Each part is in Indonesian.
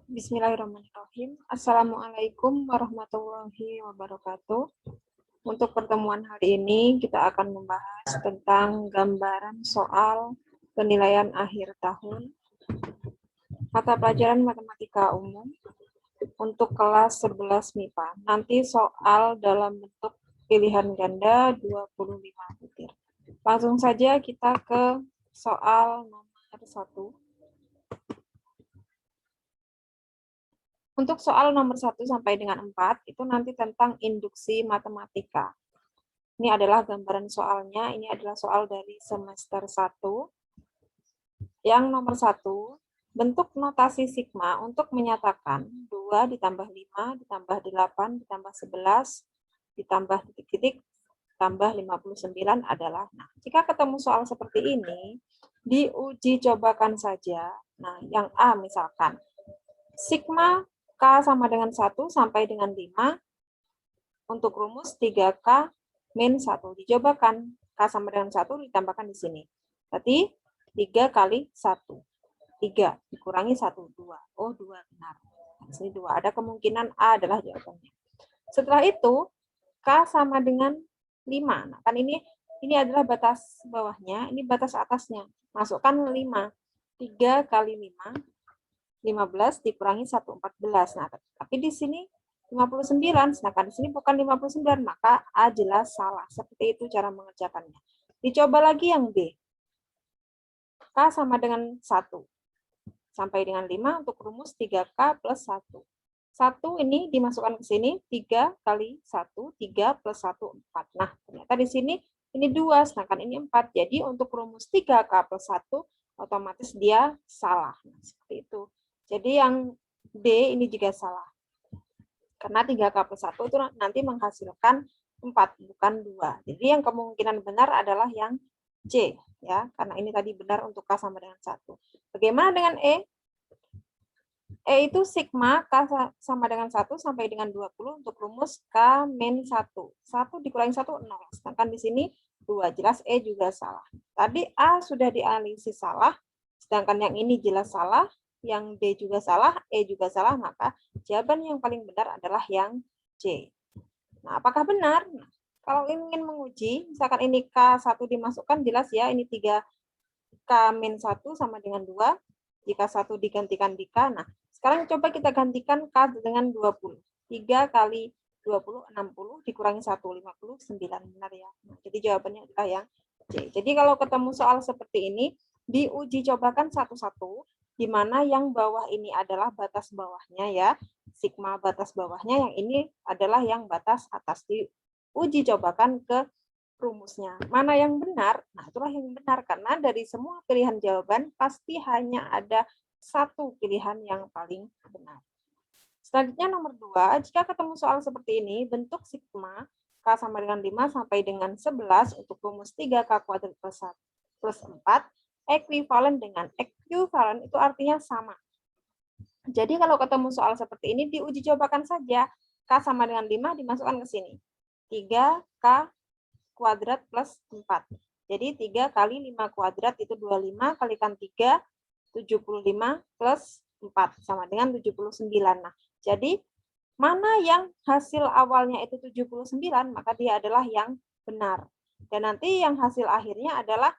Bismillahirrahmanirrahim. Assalamualaikum warahmatullahi wabarakatuh. Untuk pertemuan hari ini kita akan membahas tentang gambaran soal penilaian akhir tahun mata pelajaran matematika umum untuk kelas 11 MIPA. Nanti soal dalam bentuk pilihan ganda 25 butir. Langsung saja kita ke soal nomor 1. Untuk soal nomor 1 sampai dengan 4, itu nanti tentang induksi matematika. Ini adalah gambaran soalnya, ini adalah soal dari semester 1. Yang nomor 1, bentuk notasi sigma untuk menyatakan 2 ditambah 5, ditambah 8, ditambah 11, ditambah titik-titik, tambah 59 adalah. Nah, jika ketemu soal seperti ini, diuji cobakan saja. Nah, yang A misalkan, sigma K sama dengan 1 sampai dengan 5 untuk rumus 3K min 1. Dicobakan. K sama dengan 1 ditambahkan di sini. Berarti 3 kali 1. 3 dikurangi 1, 2. Oh, 2 benar. Di sini 2. Ada kemungkinan A adalah jawabannya. Setelah itu, K sama dengan 5. Nah, kan ini adalah batas bawahnya, ini batas atasnya. Masukkan 5. 3 kali 5. 15 dikurangi 1, 14. Nah, tapi di sini 59, sedangkan di sini bukan 59, maka A jelas salah. Seperti itu cara mengerjakannya. Dicoba lagi yang B. K sama dengan 1. Sampai dengan 5 untuk rumus 3K plus 1. 1 ini dimasukkan ke sini, 3 kali 1, 3 plus 1, 4. Nah, ternyata di sini ini 2, sedangkan ini 4. Jadi untuk rumus 3K plus 1, otomatis dia salah. Nah, seperti itu. Jadi yang D ini juga salah. Karena 3K plus 1 itu nanti menghasilkan 4, bukan 2. Jadi yang kemungkinan benar adalah yang C. Ya, karena ini tadi benar untuk K sama dengan 1. Bagaimana dengan E? E itu sigma K sama dengan 1 sampai dengan 20 untuk rumus K min 1. 1 dikurangi 1, 0. Sedangkan di sini 2. Jelas E juga salah. Tadi A sudah dianalisis salah, sedangkan yang ini jelas salah. Yang D juga salah, E juga salah, maka jawaban yang paling benar adalah yang C. Nah, apakah benar? Nah, kalau ingin menguji, misalkan ini K1 dimasukkan, jelas ya, ini 3K-1 sama dengan 2. Jika 1 digantikan di K, nah, sekarang coba kita gantikan K dengan 20. 3 kali 20, 60, dikurangi 1, 59. Benar ya? Nah, jadi jawabannya adalah yang C. Jadi kalau ketemu soal seperti ini, diuji cobakan satu-satu, di mana yang bawah ini adalah batas bawahnya ya, sigma batas bawahnya, yang ini adalah yang batas atas. Diuji cobakan ke rumusnya. Mana yang benar? Nah, itulah yang benar, karena dari semua pilihan jawaban pasti hanya ada satu pilihan yang paling benar. Selanjutnya nomor 2, jika ketemu soal seperti ini, bentuk sigma K sama dengan 5 sampai dengan 11 untuk rumus 3K kuadrat plus 4, ekuivalen dengan ekuivalen itu artinya sama. Jadi kalau ketemu soal seperti ini, diuji cobakan saja. K sama dengan 5 dimasukkan ke sini. 3K kuadrat plus 4. Jadi 3 kali 5 kuadrat itu 25, kalikan 3, 75 plus 4 sama dengan 79. Nah, jadi mana yang hasil awalnya itu 79, maka dia adalah yang benar. Dan nanti yang hasil akhirnya adalah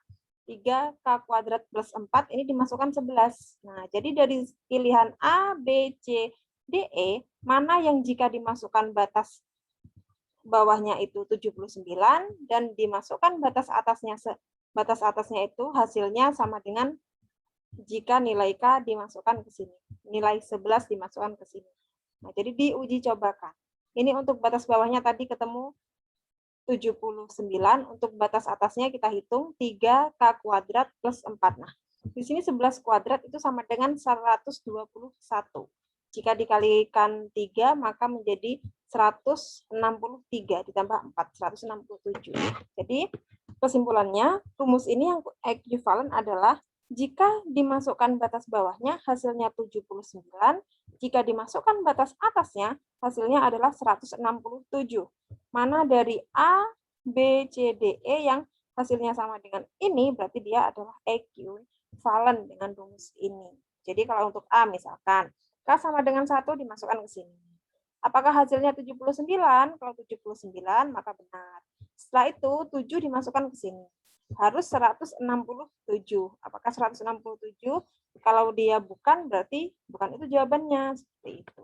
3K kuadrat plus 4, ini dimasukkan 11. Nah, jadi dari pilihan A, B, C, D, E, mana yang jika dimasukkan batas bawahnya itu 79 dan dimasukkan batas atasnya itu hasilnya sama dengan jika nilai K dimasukkan ke sini. Nilai 11 dimasukkan ke sini. Nah, jadi diuji cobakan. Ini untuk batas bawahnya tadi ketemu 79, untuk batas atasnya kita hitung 3K kuadrat plus 4. Nah, di sini 11 kuadrat itu sama dengan 121. Jika dikalikan 3, maka menjadi 163 ditambah 4, 167. Jadi, kesimpulannya, rumus ini yang ekuivalen adalah jika dimasukkan batas bawahnya, hasilnya 79. Jika dimasukkan batas atasnya, hasilnya adalah 167. Mana dari A, B, C, D, E yang hasilnya sama dengan ini, berarti dia adalah ekuivalen dengan rumus ini. Jadi kalau untuk A misalkan, K sama dengan 1 dimasukkan ke sini. Apakah hasilnya 79? Kalau 79 maka benar. Setelah itu 7 dimasukkan ke sini. Harus 167. Apakah 167? Kalau dia bukan berarti bukan itu jawabannya. Seperti itu.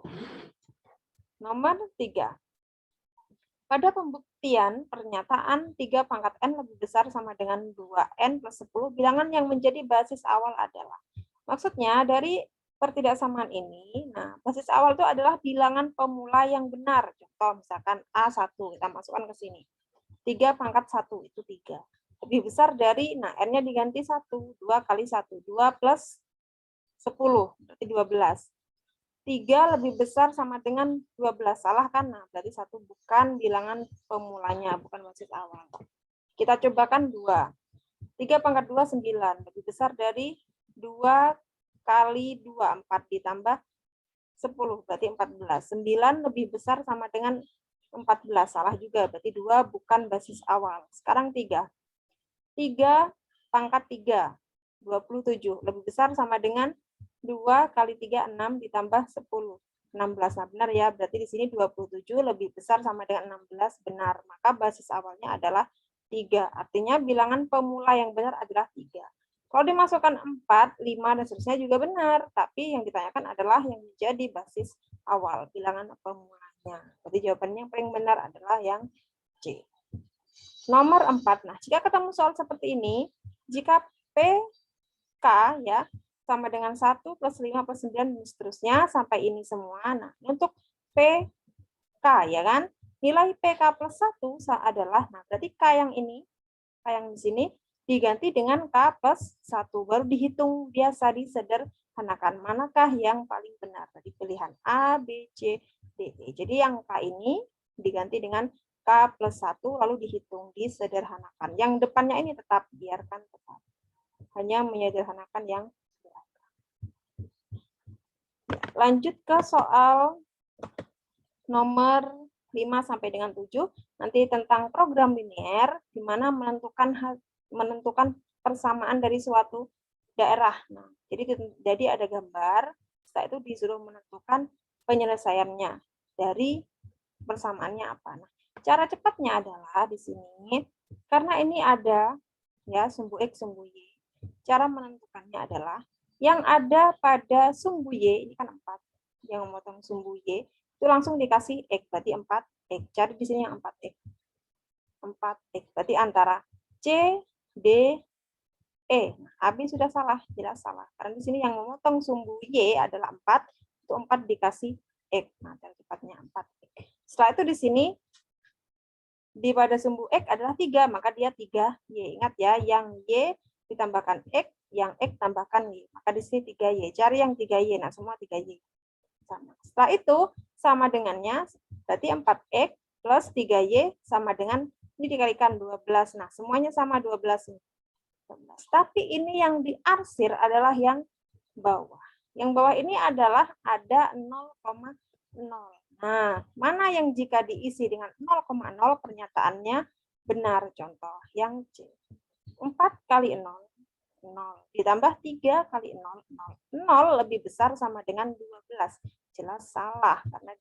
Nomor 3. Pada pembuktian pernyataan 3 pangkat N lebih besar sama dengan 2N plus 10, bilangan yang menjadi basis awal adalah. Maksudnya dari pertidaksamaan ini, nah basis awal itu adalah bilangan pemula yang benar. Contoh misalkan A1, kita masukkan ke sini. 3 pangkat 1 itu 3. Lebih besar dari, nah N-nya diganti 1, 2 kali 1, 2 plus 10, berarti 12. 3 lebih besar sama dengan 12. Salah kan? Nah, berarti 1 bukan bilangan pemulanya, bukan basis awal. Kita cobakan 2. 3 pangkat 2, 9. Lebih besar dari 2 kali 2, 4 ditambah 10, berarti 14. 9 lebih besar sama dengan 14. Salah juga, berarti 2 bukan basis awal. Sekarang 3. 3 pangkat 3, 27. Lebih besar sama dengan 2 kali 3, 6 ditambah 10. 16. Nah, benar ya. Berarti di sini 27 lebih besar sama dengan 16. Benar. Maka basis awalnya adalah 3. Artinya bilangan pemula yang benar adalah 3. Kalau dimasukkan 4, 5, dan seterusnya juga benar. Tapi yang ditanyakan adalah yang menjadi basis awal, bilangan pemulanya. Jadi jawabannya yang paling benar adalah yang C. Nomor 4. Nah, jika ketemu soal seperti ini, jika PK ya sama dengan 1 plus 5 plus 9 dan seterusnya sampai ini semua. Nah, untuk PK ya kan, nilai PK plus 1 adalah, nah berarti K yang ini, K yang di sini diganti dengan K plus 1. Baru dihitung biasa, disederhanakan. Manakah yang paling benar? Tadi pilihan A, B, C, D, E. Jadi yang K ini diganti dengan K plus 1 lalu dihitung, disederhanakan. Yang depannya ini tetap, biarkan tetap. Hanya menyederhanakan yang lanjut ke soal nomor 5 sampai dengan 7. Nanti tentang program linier, di mana menentukan persamaan dari suatu daerah. Nah, jadi ada gambar, setelah itu disuruh menentukan penyelesaiannya dari persamaannya apa. Nah, cara cepatnya adalah di sini, karena ini ada ya sumbu X, sumbu Y. Cara menentukannya adalah yang ada pada sumbu Y, ini kan 4, yang memotong sumbu Y, itu langsung dikasih X, berarti 4X. Cari di sini yang 4X. 4X, berarti antara C, D, E. Nah, AB sudah salah, jelas salah. Karena di sini yang memotong sumbu Y adalah 4, itu 4 dikasih X. Nah, cara cepatnya 4X. Setelah itu di sini, di pada sumbu X adalah 3, maka dia 3Y. Ingat ya, yang Y ditambahkan X, yang X tambahkan Y. Maka di sini 3Y. Cari yang 3Y. Nah, semua 3Y. Sama. Setelah itu, sama dengannya, berarti 4X plus 3Y sama dengan, ini dikalikan 12. Nah, semuanya sama 12. Tapi ini yang diarsir adalah yang bawah. Yang bawah ini adalah ada 0,0. Nah, mana yang jika diisi dengan 0,0 pernyataannya benar? Contoh yang C. 4 kali 0, 0. Ditambah 3 kali 0, 0. 0 lebih besar sama dengan 12. Jelas salah, karena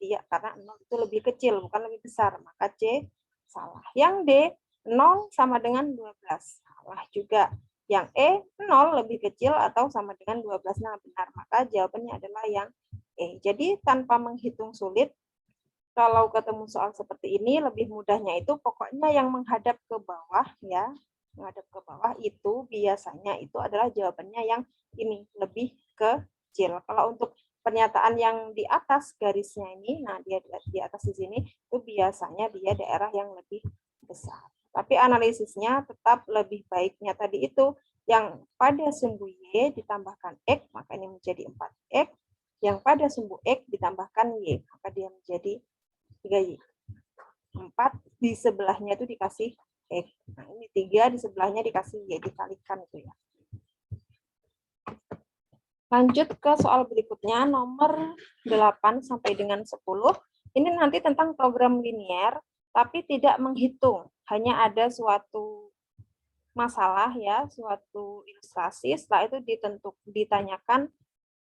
0 itu lebih kecil, bukan lebih besar. Maka C salah. Yang D, 0 sama dengan 12. Salah juga. Yang E, 0 lebih kecil atau sama dengan 12. Nah, benar. Maka jawabannya adalah yang E. Jadi, tanpa menghitung sulit, kalau ketemu soal seperti ini, lebih mudahnya itu pokoknya yang menghadap ke bawah, ya, menghadap ke bawah itu biasanya itu adalah jawabannya yang ini, lebih kecil. Kalau untuk pernyataan yang di atas garisnya ini, nah dia di atas di sini, itu biasanya dia daerah yang lebih besar. Tapi analisisnya tetap lebih baiknya tadi itu, yang pada sumbu Y ditambahkan X, maka ini menjadi 4X. Yang pada sumbu X ditambahkan Y, maka dia menjadi 3Y. 4 di sebelahnya itu dikasih X. Nah, ini 3 di sebelahnya dikasih Y, dikalikan itu ya. Lanjut ke soal berikutnya, nomor 8 sampai dengan 10. Ini nanti tentang program linier, tapi tidak menghitung. Hanya ada suatu masalah ya, suatu ilustrasi, setelah itu ditanyakan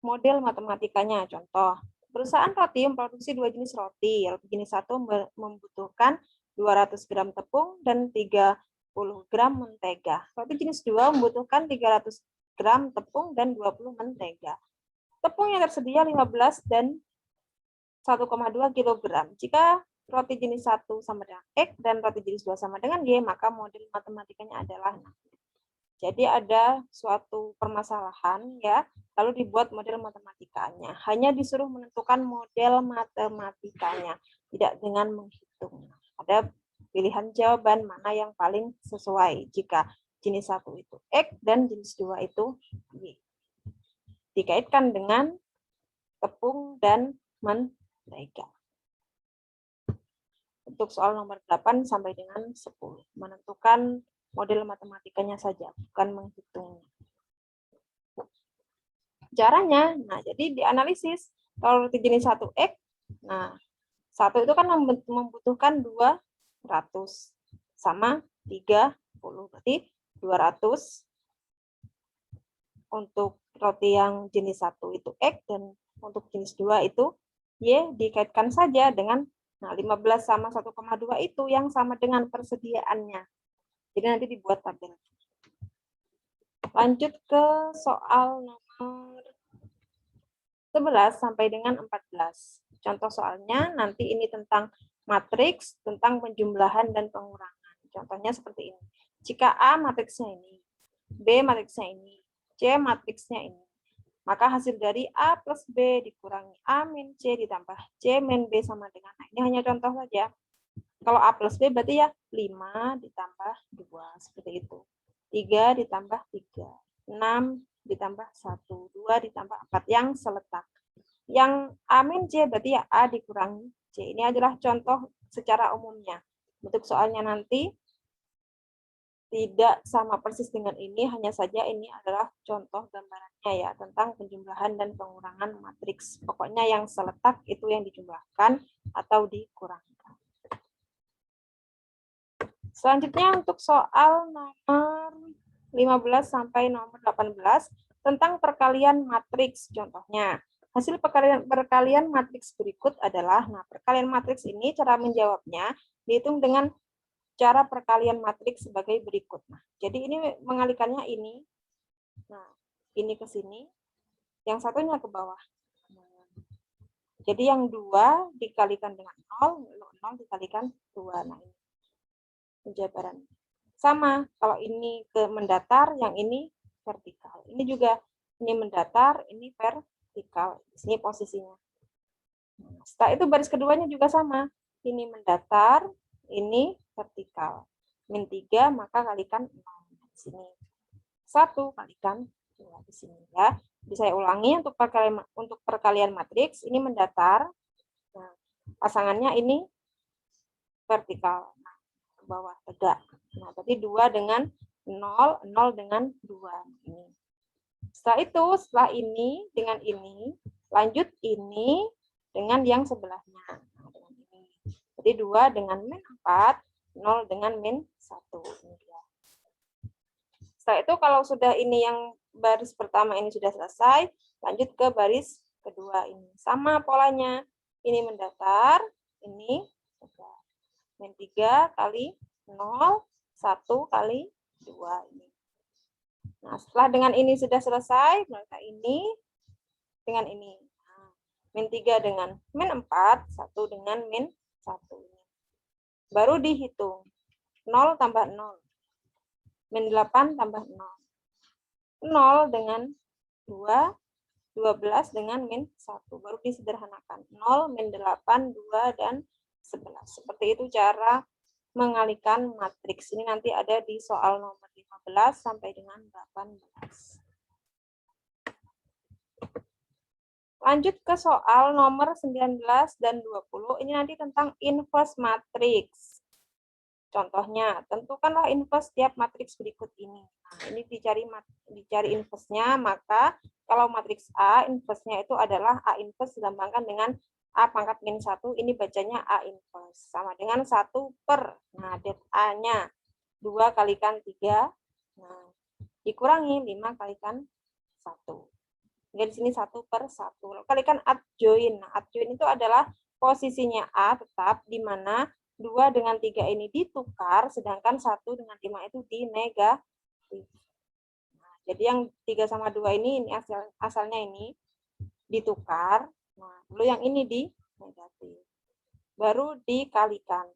model matematikanya. Contoh, perusahaan roti memproduksi 2 jenis roti. Roti jenis 1 membutuhkan 200 gram tepung dan 30 gram mentega. Roti jenis 2 membutuhkan 300 gram tepung dan 20 mentega. Tepung yang tersedia 15 dan 1,2 kg. Jika roti jenis 1 sama dengan X dan roti jenis 2 sama dengan Y, maka model matematikanya adalah. Jadi ada suatu permasalahan ya, lalu dibuat model matematikanya. Hanya disuruh menentukan model matematikanya, tidak dengan menghitung. Ada pilihan jawaban mana yang paling sesuai jika jenis 1 itu X dan jenis 2 itu Y. Dikaitkan dengan tepung dan mentega. Untuk soal nomor 8 sampai dengan 10. Menentukan model matematikanya saja, bukan menghitungnya. Caranya, nah jadi dianalisis. Kalau roti jenis 1X, nah 1 itu kan membutuhkan 200 sama 30. Berarti 200 untuk roti yang jenis 1 itu X dan untuk jenis 2 itu Y, dikaitkan saja dengan 15 sama 1,2 itu yang sama dengan persediaannya. Jadi nanti dibuat tabel. Lanjut ke soal nomor 11 sampai dengan 14. Contoh soalnya nanti ini tentang matriks, tentang penjumlahan dan pengurangan. Contohnya seperti ini. Jika A matriksnya ini, B matriksnya ini, C matriksnya ini, maka hasil dari A plus B dikurangi A min C ditambah C min B sama dengan. Nah, ini hanya contoh saja. Kalau A plus B berarti ya 5 ditambah 2, seperti itu. 3 ditambah 3, 6 ditambah 1, 2 ditambah 4, yang seletak. Yang A min C berarti ya A dikurangi C. Ini adalah contoh secara umumnya. Untuk soalnya nanti tidak sama persis dengan ini, hanya saja ini adalah contoh gambarannya ya, tentang penjumlahan dan pengurangan matriks. Pokoknya yang seletak itu yang dijumlahkan atau dikurangkan. Selanjutnya untuk soal nomor 15 sampai nomor 18 tentang perkalian matriks. Contohnya, hasil perkalian matriks berikut adalah, nah perkalian matriks ini cara menjawabnya dihitung dengan cara perkalian matriks sebagai berikut. Nah, jadi ini mengalikannya ini, nah ini ke sini, yang satunya ke bawah. Jadi yang 2 dikalikan dengan 0, 0 dikalikan 2. Nah ini penjabaran. Sama, kalau ini ke mendatar, yang ini vertikal. Ini juga, ini mendatar, ini vertikal. Di sini posisinya. Setelah itu baris keduanya juga sama. Ini mendatar, ini vertikal. Min 3, maka kalikan 0 di sini. 1 kalikan 2 di sini ya. Bisa saya ulangi untuk perkalian matriks, ini mendatar. Nah, pasangannya ini vertikal. Nah, ke bawah tegak. Nah, berarti 2 dengan 0, 0 dengan 2. Ini. Setelah ini dengan ini, lanjut ini dengan yang sebelahnya. Nah, dengan ini. Jadi 2 dengan min 4, 0 dengan min 1. Ini dia. Setelah itu kalau sudah ini yang baris pertama ini sudah selesai, lanjut ke baris kedua ini. Sama polanya. Ini mendatar, ini min 3 kali 0, 1 kali 2 ini. Nah, setelah dengan ini sudah selesai, maka ini dengan ini. Nah, min 3 dengan min 4, 1 dengan min 1 ini. Baru dihitung. 0 tambah 0. Min 8 tambah 0. 0 dengan 2, 12 dengan min 1. Baru disederhanakan. 0, min 8, 2, dan 11. Seperti itu cara mengalihkan matriks. Ini nanti ada di soal nomor 15 sampai dengan 18. Lanjut ke soal nomor 19 dan 20. Ini nanti tentang inverse matriks. Contohnya, tentukanlah inverse setiap matriks berikut ini. Nah, ini dicari inverse-nya, maka kalau matriks A, inverse-nya itu adalah A inverse dilambangkan dengan A pangkat min 1, ini bacanya A inverse. Sama dengan 1 per, nah det A-nya 2 kalikan 3, nah dikurangi 5 kalikan 1. Sehingga di sini 1/1. Lalu kalikan adjoin. Nah, adjoin itu adalah posisinya A tetap, di mana 2 dengan 3 ini ditukar, sedangkan 1 dengan 5 itu dinegatif. Nah, jadi yang 3 sama 2 ini asalnya ini ditukar. Nah, lalu yang ini di negatif. Baru dikalikan.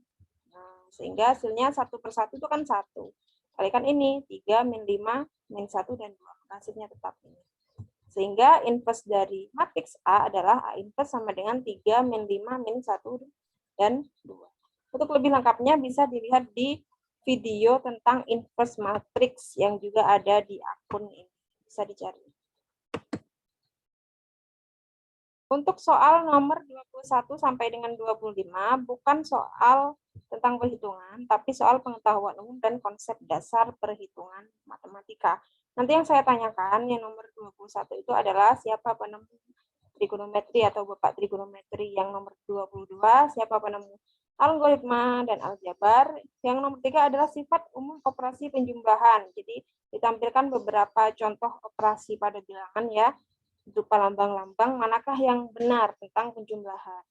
Nah, sehingga hasilnya 1/1 itu kan 1. Kalikan ini, 3 min 5 min 1 dan 2. Hasilnya tetap ini. Sehingga inverse dari matriks A adalah A inverse sama dengan 3 min 5 min 1 dan 2. Untuk lebih lengkapnya bisa dilihat di video tentang inverse matriks yang juga ada di akun ini. Bisa dicari. Untuk soal nomor 21 sampai dengan 25 bukan soal tentang perhitungan, tapi soal pengetahuan umum dan konsep dasar perhitungan matematika. Nanti yang saya tanyakan, yang nomor 21 itu adalah siapa penemu trigonometri atau bapak trigonometri. Yang nomor 22, siapa penemu algoritma dan aljabar. Yang nomor 3 adalah sifat umum operasi penjumlahan. Jadi ditampilkan beberapa contoh operasi pada bilangan ya, berupa lambang-lambang, manakah yang benar tentang penjumlahan.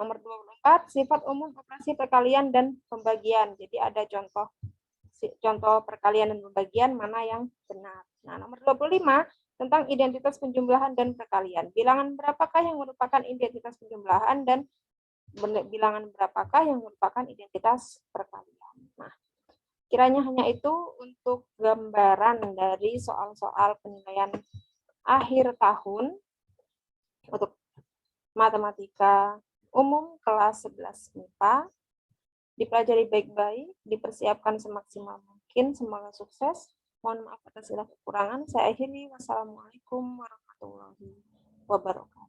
Nomor 24, sifat umum operasi perkalian dan pembagian. Jadi ada contoh perkalian dan pembagian mana yang benar. Nah, nomor 25, tentang identitas penjumlahan dan perkalian. Bilangan berapakah yang merupakan identitas penjumlahan dan bilangan berapakah yang merupakan identitas perkalian. Nah, kiranya hanya itu untuk gambaran dari soal-soal penilaian akhir tahun untuk matematika umum kelas 11 MIPA. Dipelajari baik-baik, dipersiapkan semaksimal mungkin, semoga sukses. Mohon maaf atas segala kekurangan. Saya akhiri. Wassalamualaikum warahmatullahi wabarakatuh.